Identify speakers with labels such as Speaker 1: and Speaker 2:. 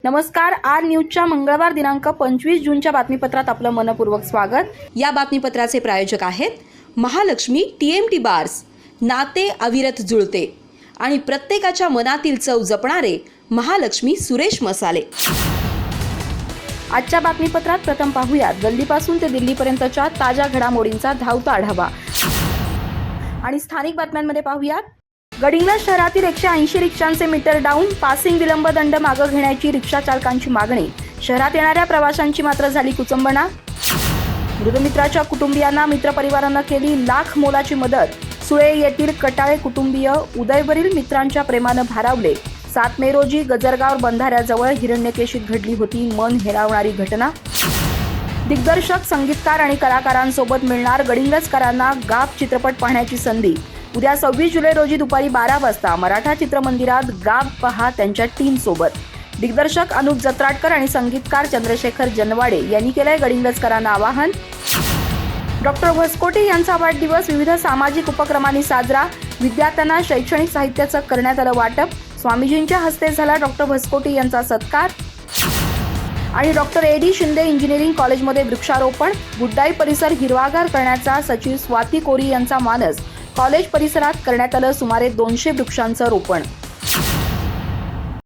Speaker 1: नमस्कार, आर न्यूजच्या मंगळवार दिनांक 25 जूनच्या बातमीपत्रात आपलं मनपूर्वक स्वागत।
Speaker 2: या बातमीपत्राचे प्रायोजक आहेत महालक्ष्मी TMT बार्स, नाते अविरत जुळते आणि प्रत्येकाच्या मनातील चव जपणारे महालक्ष्मी सुरेश मसाले।
Speaker 1: आजच्या बातमीपत्रात प्रथम पाहूयात गल्लीपासून ते दिल्लीपर्यंतच्या ताज्या घडामोडींचा धावता आढावा आणि स्थानिक बातम्यांमध्ये पाहूयात गडिंग्लज शहरातील 180 रिक्षांचे मीटर डाऊन, पासिंग विलंब दंड मागे घेण्याची रिक्षा चालकांची मागणी। शहरात येणाऱ्या प्रवाशांची मात्र झाली कुचंबणा। मृतमित्राच्या कुटुंबियांना मित्रपरिवारानं केली लाख मोलाची मदत। सुळे येथील कटाळे कुटुंबीय उदयवरील मित्रांच्या प्रेमानं भारावले। 7 मे रोजी गजरगाव बंधाऱ्याजवळ हिरण्यकेशीत घडली होती मन हेलावणारी घटना। दिग्दर्शक, संगीतकार आणि कलाकारांसोबत मिळणार गडिंग्लजकरांना गाभ चित्रपट पाहण्याची संधी। उद्या 26 जुलै रोजी दुपारी 12 वाजता मराठा चित्रमंदिरात गाभ पहा त्यांच्या टीम सोबत। दिग्दर्शक अनुप जत्राटकर आणि संगीतकार चंद्रशेखर जनवाडे यांनी केलंय गडिंग्लजकरांना आवाहन। डॉक्टर भस्कोटे यांचा वाढदिवस विविध सामाजिक उपक्रमांनी साजरा। विद्यार्थ्यांना शैक्षणिक साहित्याचं करण्यात आलं वाटप। स्वामीजींच्या हस्ते झाला डॉक्टर भस्कोटे यांचा सत्कार। आणि डॉक्टर AD शिंदे इंजिनिअरिंग कॉलेजमध्ये वृक्षारोपण। गुड्डाई परिसर हिरवागार करण्याचा सचिव स्वाती कोरी यांचा मानस। कॉलेज परिसरात करण्यात आलं सुमारे 200 वृक्षांचं रोपण।